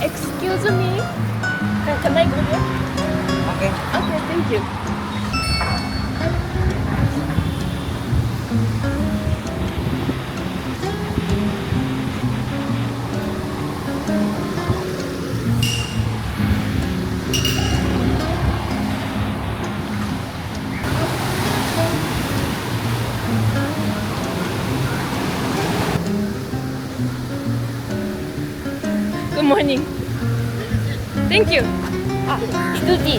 Excuse me. Can I go here? Okay. Okay, thank you. Good morning. Thank you. Ah, Stuti.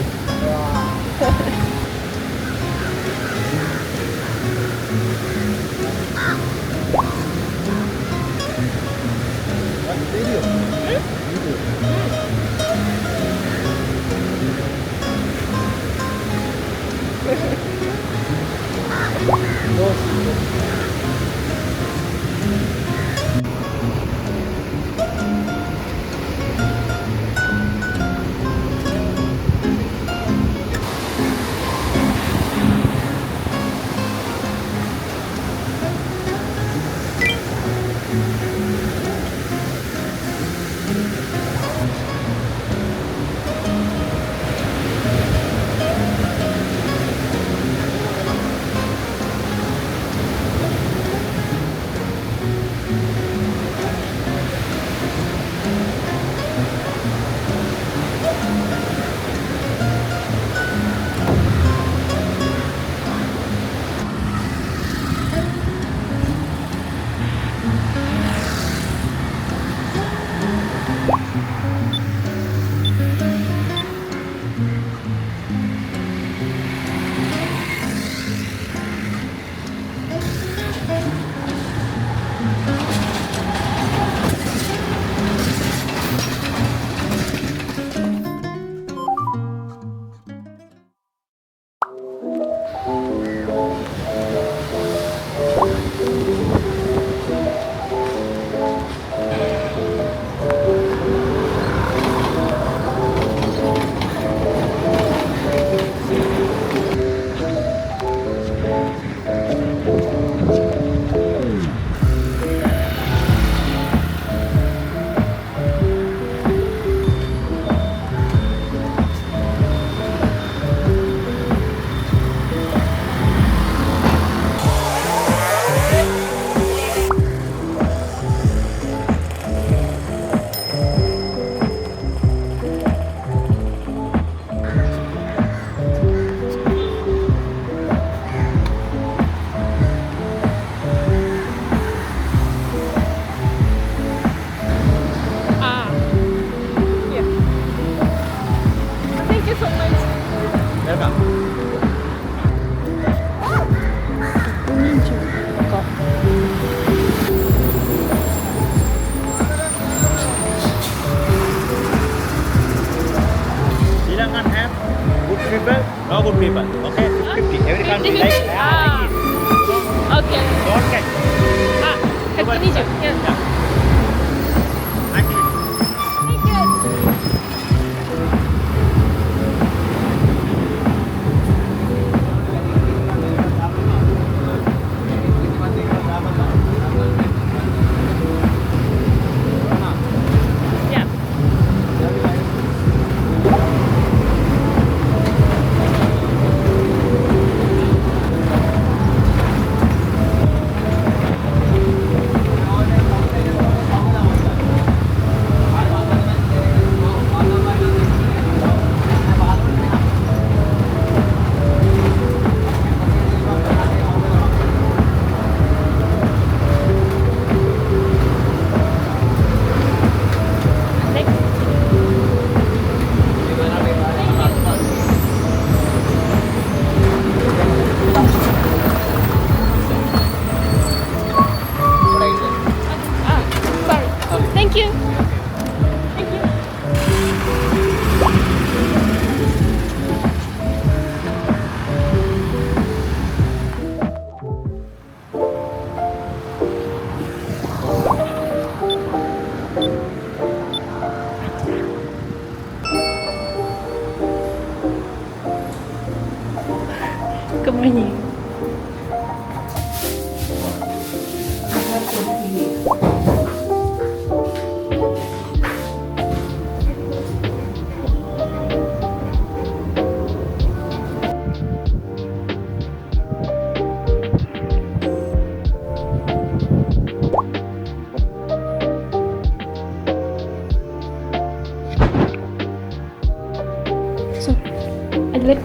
Ah, yeah. Thank you so much. Welcome. Sri Lankan have good people, no good people. Okay, 50. Every country like it. Okay. Don't catch. Ah, nice to meet you. Yeah. Yeah. Nice to meet you. Thank you. Yeah.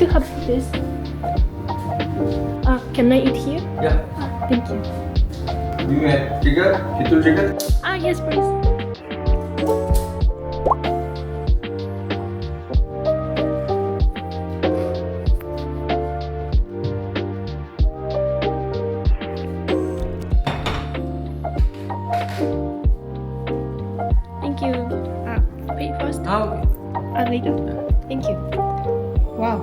to have this. Can I eat here? Yeah. Thank you. You have ticket? Itu ticket? Yes, please. Thank you. Pay first. Ah, okay. Later. Thank you. Wow.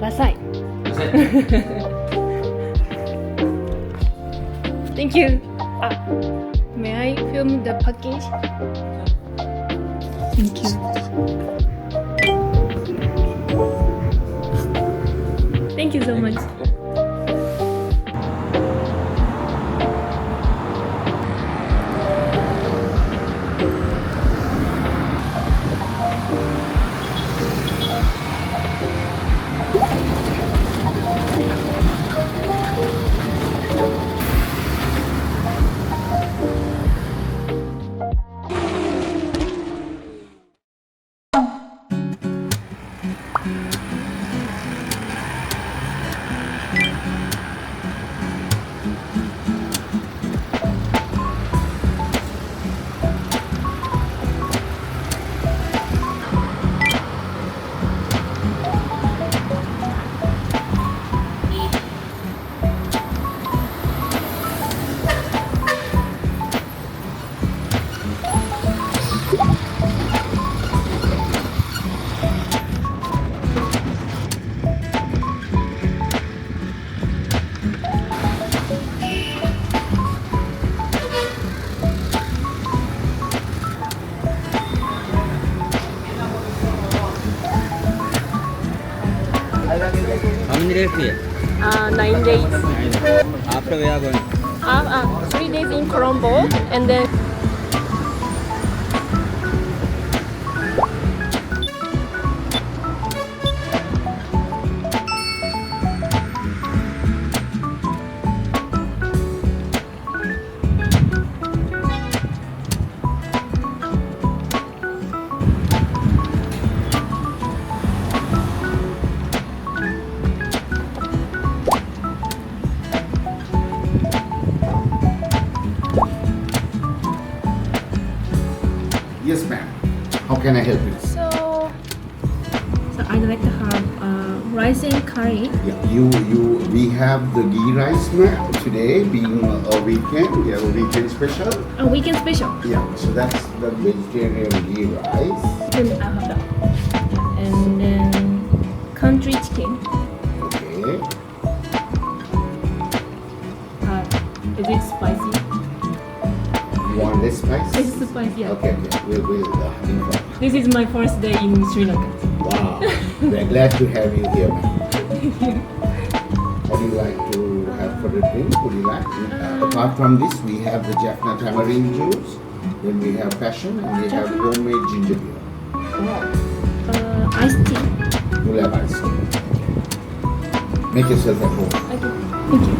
Last side. That's it. Thank you. May I film the package? Thank you. Thank you so much. How many days here? 9 days. After we are going. 3 days in Colombo and then Yes, ma'am. How can I help you? so I'd like to have rice and curry. Yeah, we have the ghee rice, ma'am. Today being a weekend, we have a weekend special. A weekend special. Yeah, so that's the vegetarian ghee rice. Then I'll have that. And then country chicken. Okay. Is it spicy? You want less spice? It's spicy. Yeah. Okay, yeah, we'll inform. This is my first day in Sri Lanka. Wow, we're glad to have you here, ma'am. What do you like to have for a drink? Would you like? Apart from this, we have the Jaffna tamarind juice. Then we have passion, and we have homemade ginger beer. Iced tea. You'll have ice cream. Make yourself at home. Okay. Thank you.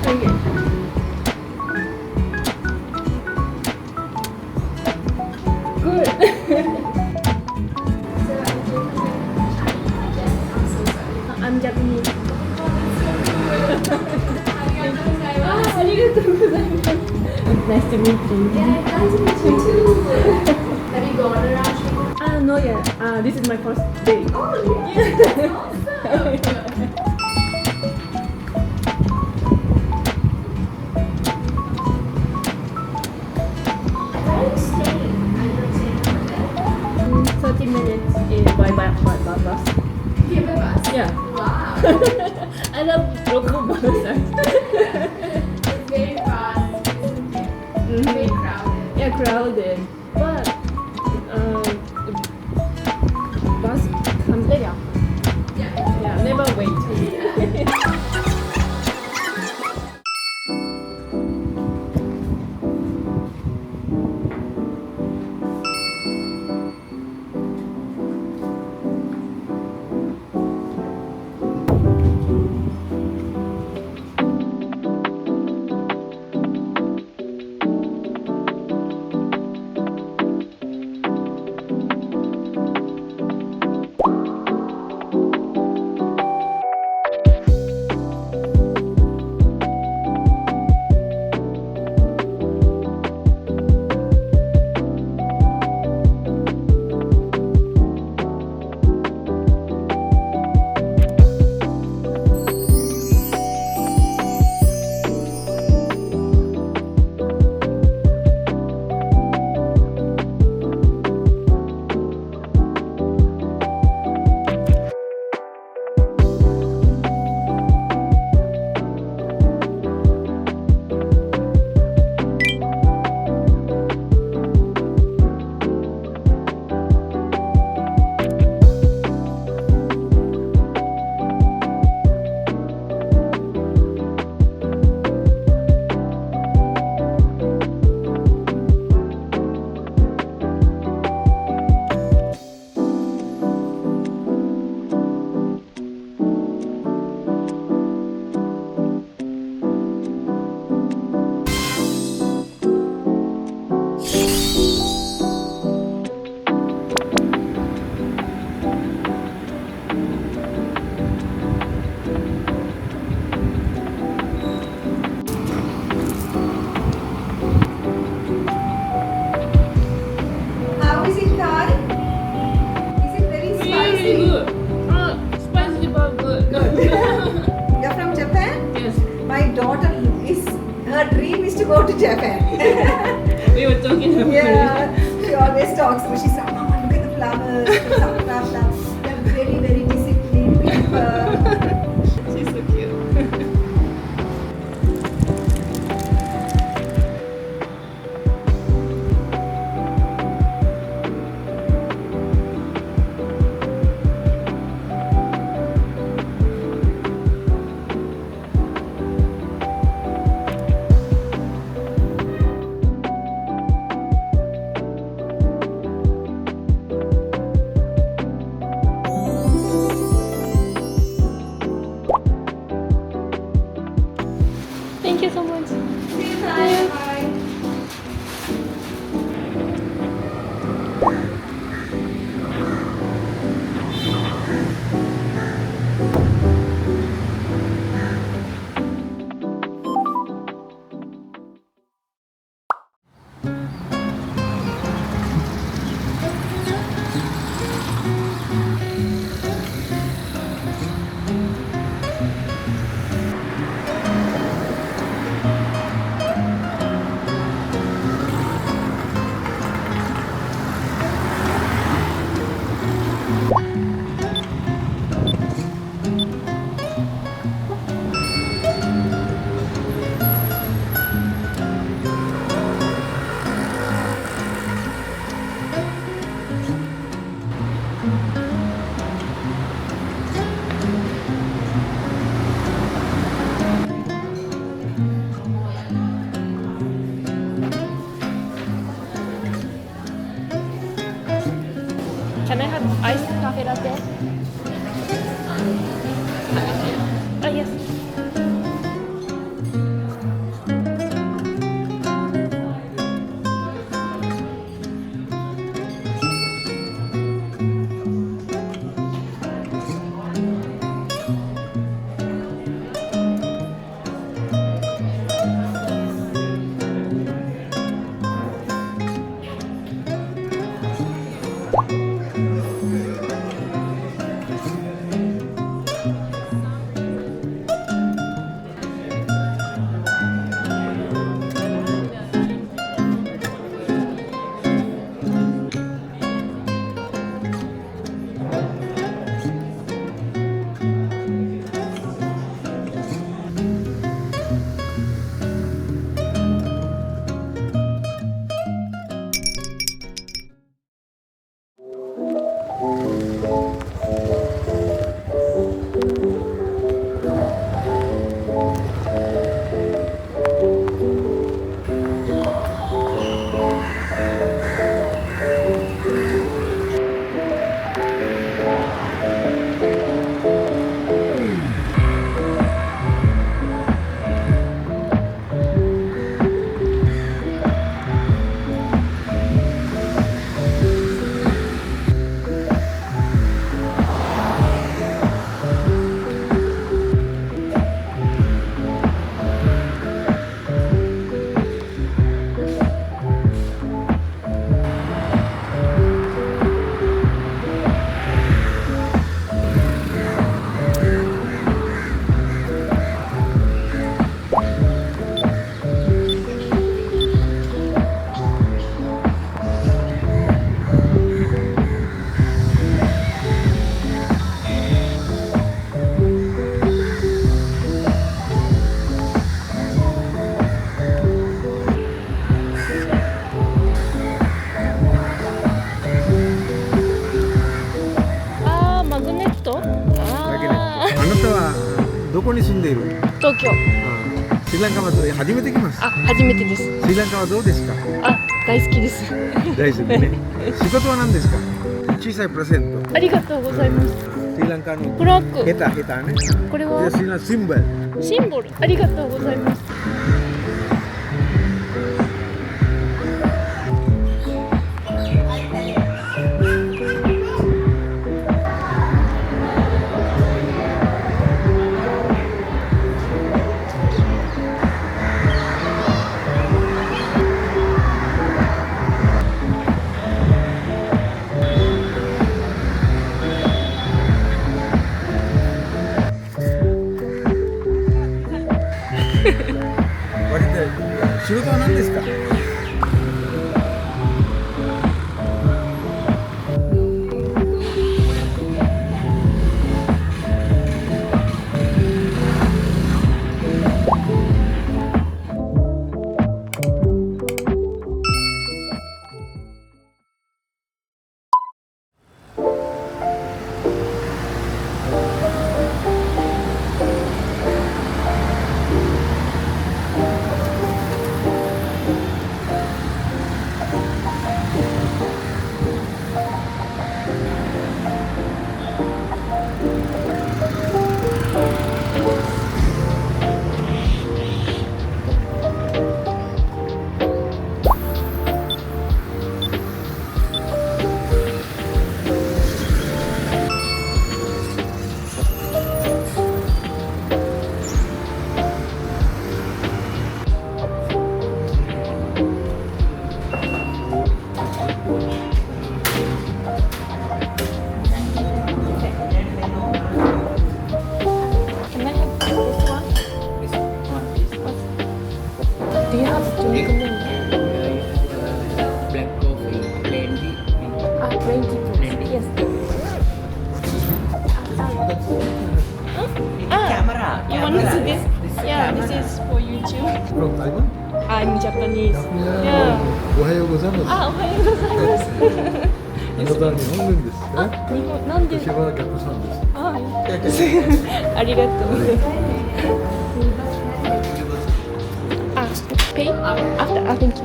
Okay. Good. I'm Japanese. Nice to meet you. Nice to meet you too. Have you gone around Sri No, yeah. This is my first day. Oh, really? Awesome. Where are you staying? I don't understand. 30 minutes by bus. Do you have a bus? Yeah. Wow. I love local buses. It's very fast, isn't it? Very crowded. Yeah, crowded. But the bus comes later. Yeah. Yeah, never wait. How is it, Thai? Is it very spicy? good. Spicy but good. You're from Japan? Yes. My daughter her dream is to go to Japan. We were talking about Yeah, she always talks. But she said, "Mama, look at the flowers. Sakura flowers. They're very, very disciplined people." She's so cute. Thank you so much. See you, Thai. Bye. どこに住んでいる？東京。スリランカは初めて来ます。あ、初めてです。スリランカはどうですか？あ、大好きです。大好きね。仕事は何ですか？小さいプレゼント。ありがとうございます。スリランカのフラッグ。ヘタね。これはスリランカシンボル。シンボル。ありがとうございます。仕事は何ですか？Do you have drink menu? Black coffee, plain tea. Plain tea, please. Yes. Camera. You want to see this? Yeah, this is for YouTube. From Taiwan? I'm Japanese. Yeah. おはようございます。あ、おはようございます。あなたは日本人ですあ、ね。日本なんで？私は逆さんです。あ、ありがとう。あ、pay after. Ah, thank you.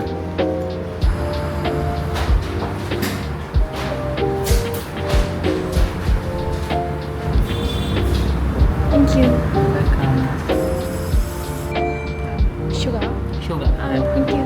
Thank you. Sugar. Sugar. Thank you.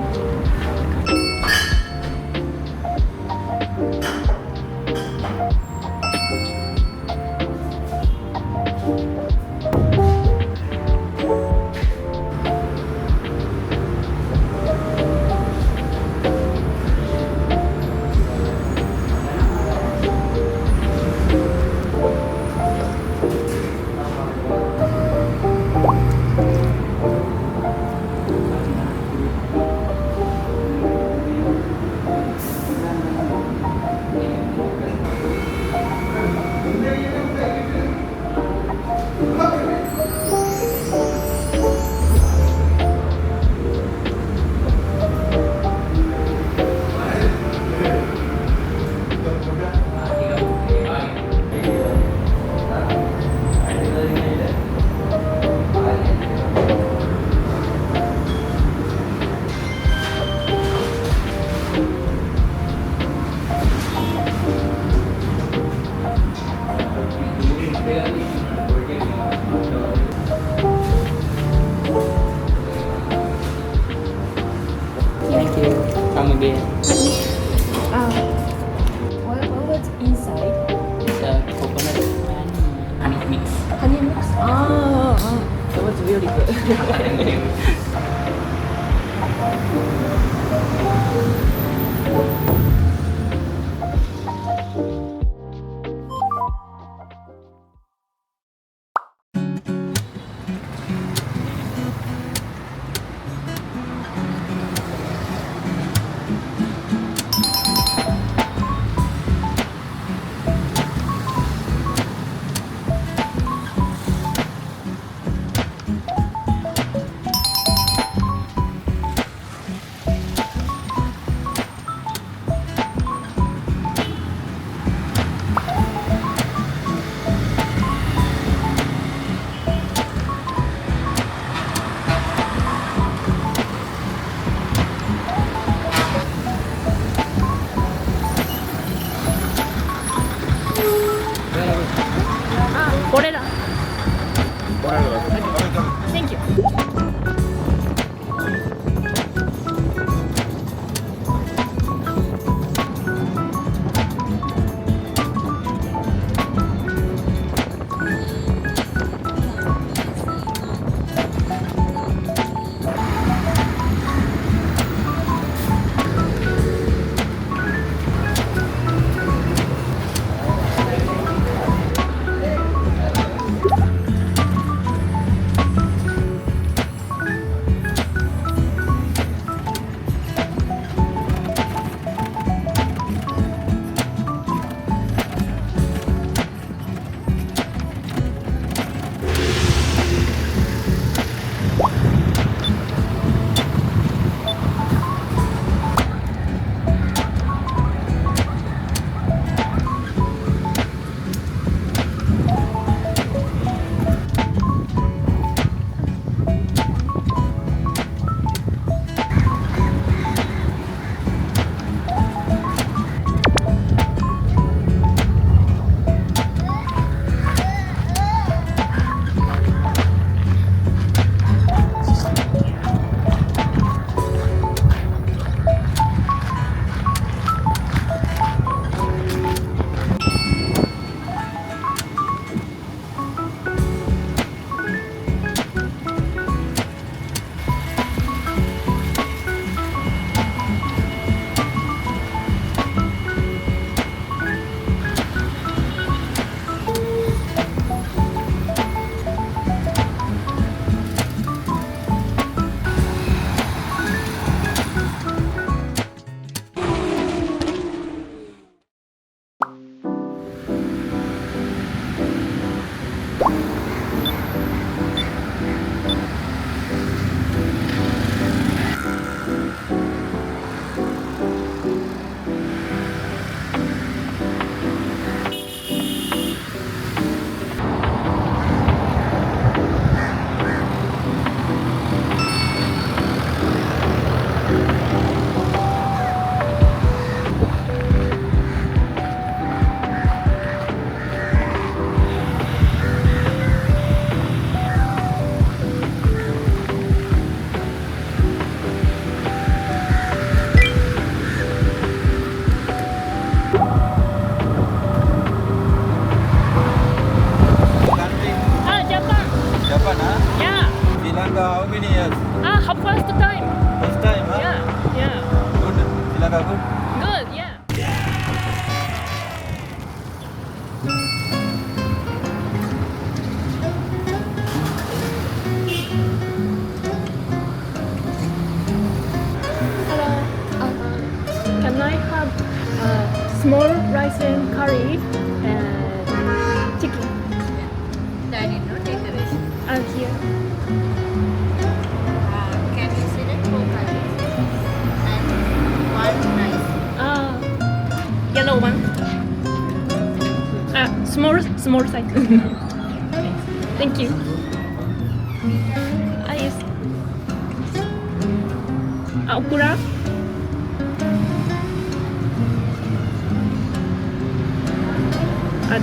Thank you. Come again. What was inside? It's a coconut and honey mix. Honey mix. That was really good. Thank you. small rice and curry and chicken. Dining, no decoration. Here. Can you see that 4 curries and 1 rice? Yellow one. Small size. Thank you. Yes. Okra.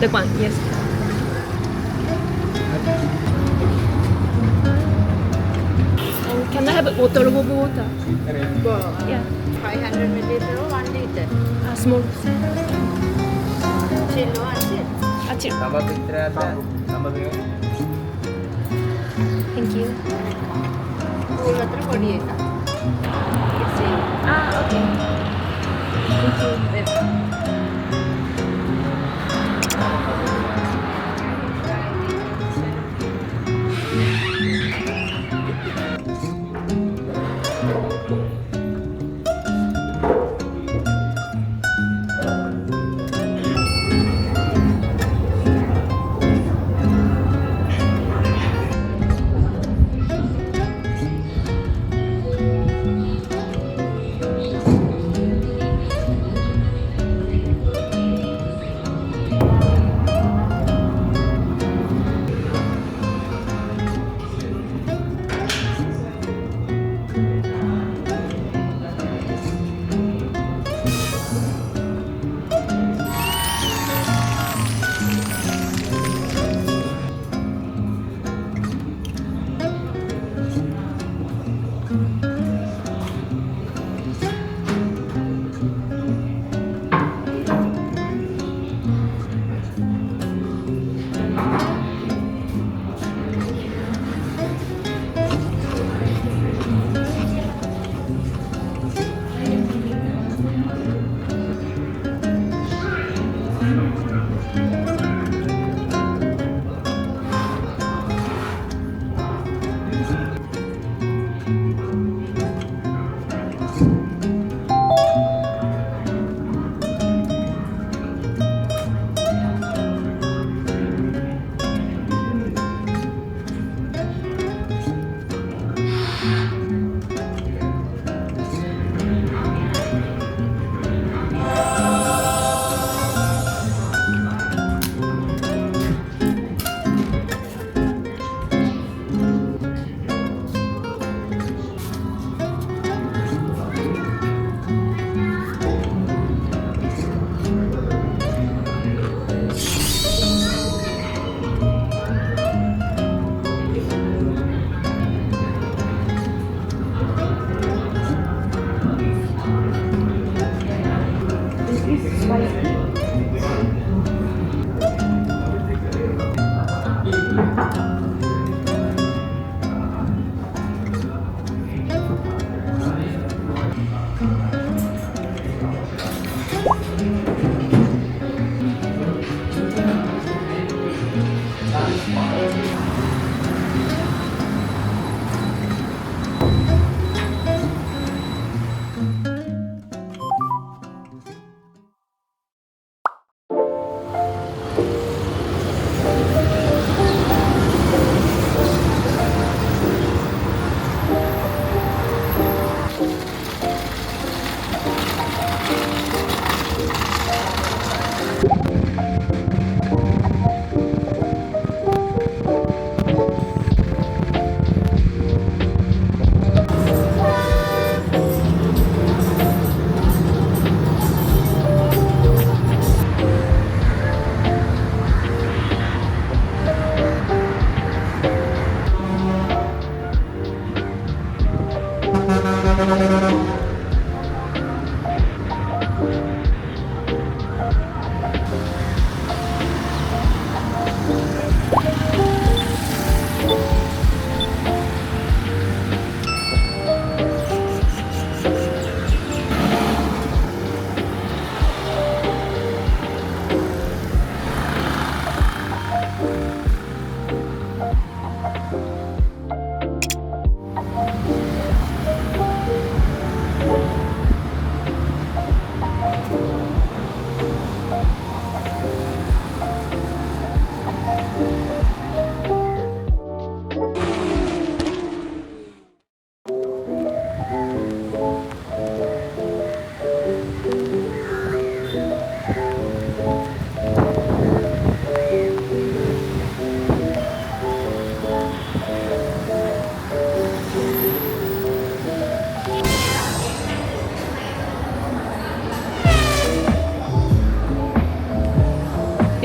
The one, yes. And can I have a bottle of water? Yeah. 500 milliliter or 1 liter? Small. Chill or unchill? Chill. Tambah pinter ada. Tambah bingung. Thank you. Cool water body එක. Okay. Thank you.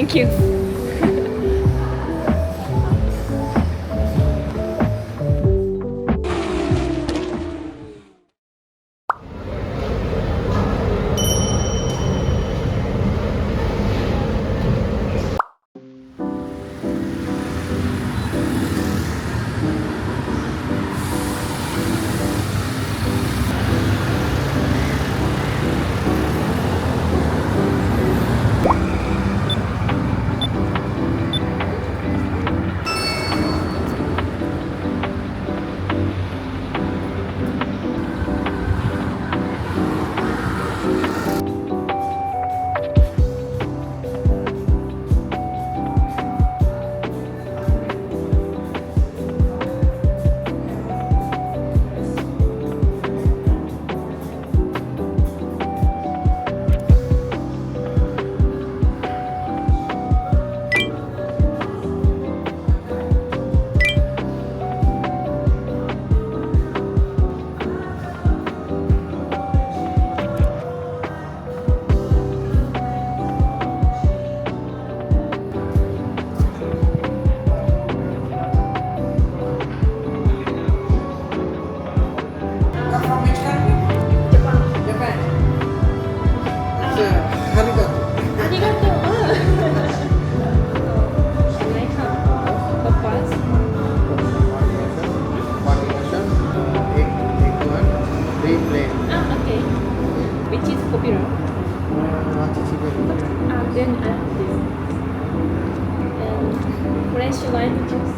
Thank you. You're from which country? Japan. It's arigato. Arigato. Can I have papas? One version, egg one, three plain. Ah, okay. Which is popular? What is it? Then I have this. And fresh lime juice.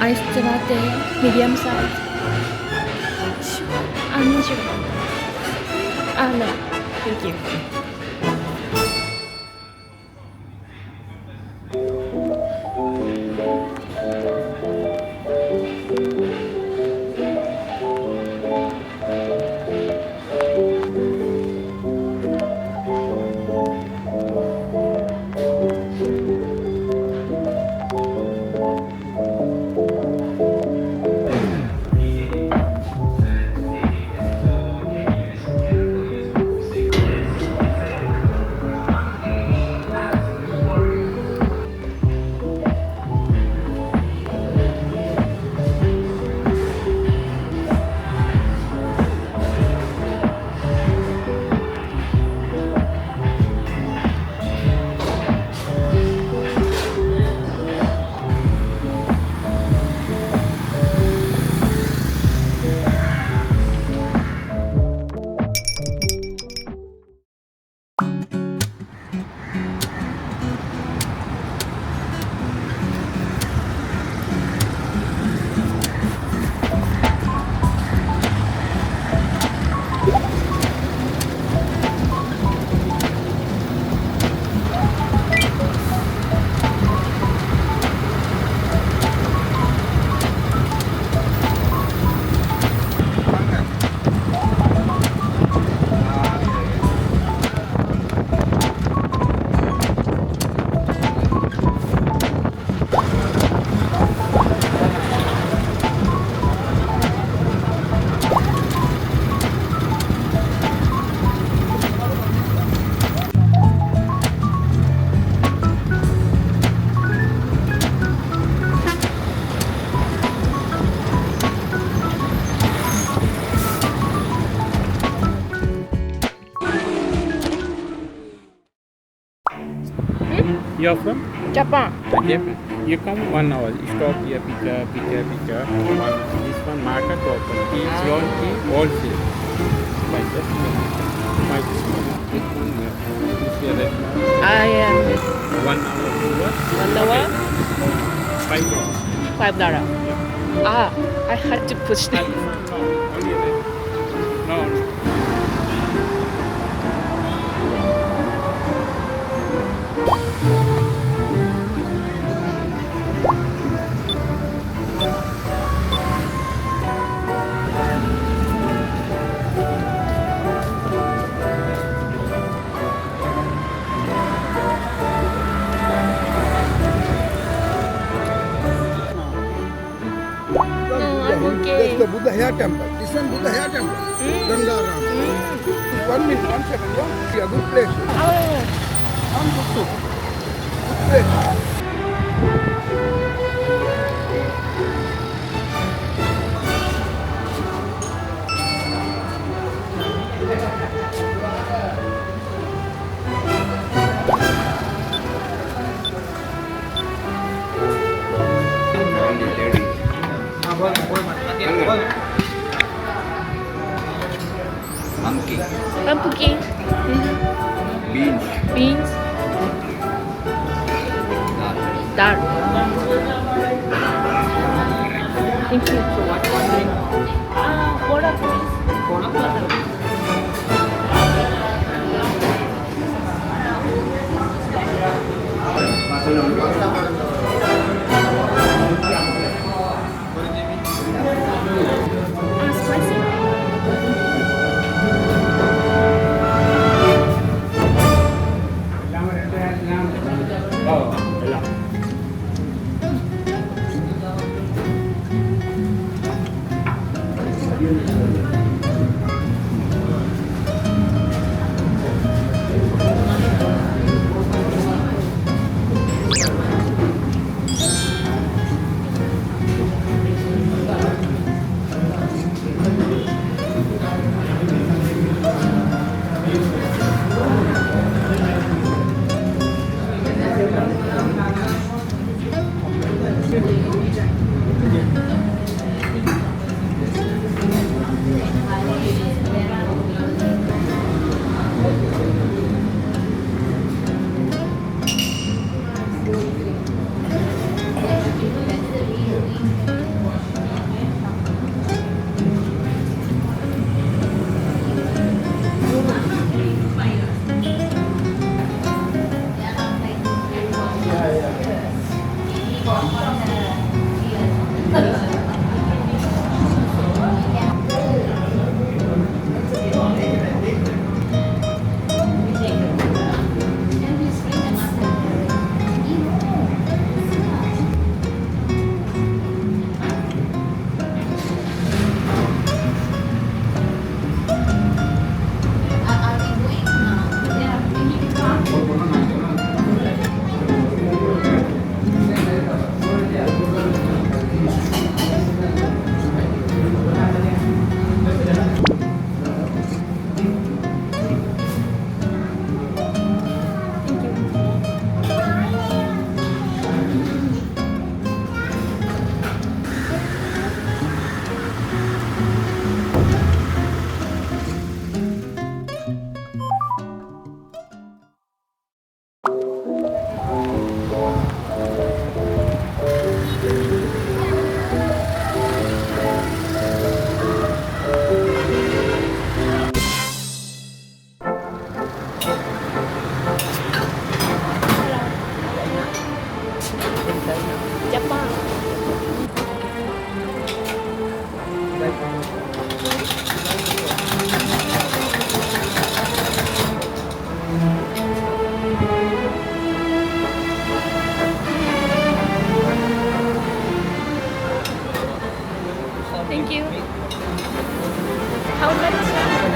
iced latte, medium size. No sugar. No. Thank you. You're from? Japan. Japan. You come 1 hour. Stop here, picture. This one market open. Tea, Ceylon tea, wholesale. Like that. My this one here. This here, that one. I am 1 hour to work. 1 hour, $5. $5. I had to push No, them. only that. No. Okay. That's the Buddha hair temple. This one Buddha hair temple. Gangaram. 1 minute, 1 second. Yeah, see a good place. Good place. Pumpkin. Beans. Dal. Thank you for watching. Water, please. Oh,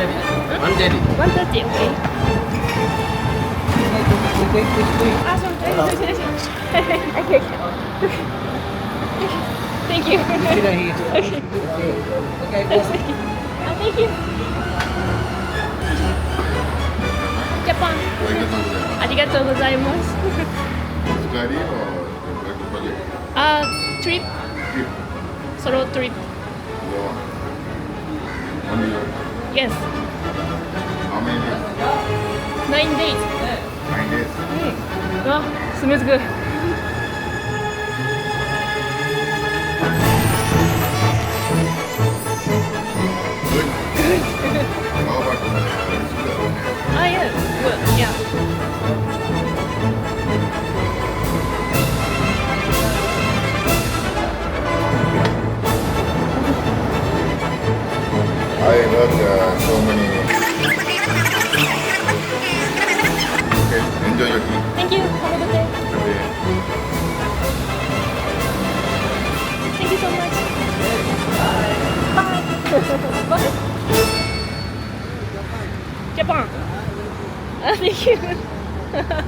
130, okay. Ah, sorry. Okay. Thank you. Ah, thank you. Japan. ありがとうございます。Study or like a project? Trip, Trip. solo trip. Your only your Yes, how many days? 9 days. 9 days. わ、スムーズグ。Good. How about Ah, yes, good, yeah. I heard so many. Okay, enjoy your tea. Thank you. Have a good day. Okay. Thank you so much. Bye. Bye. Japan. Ah, thank you.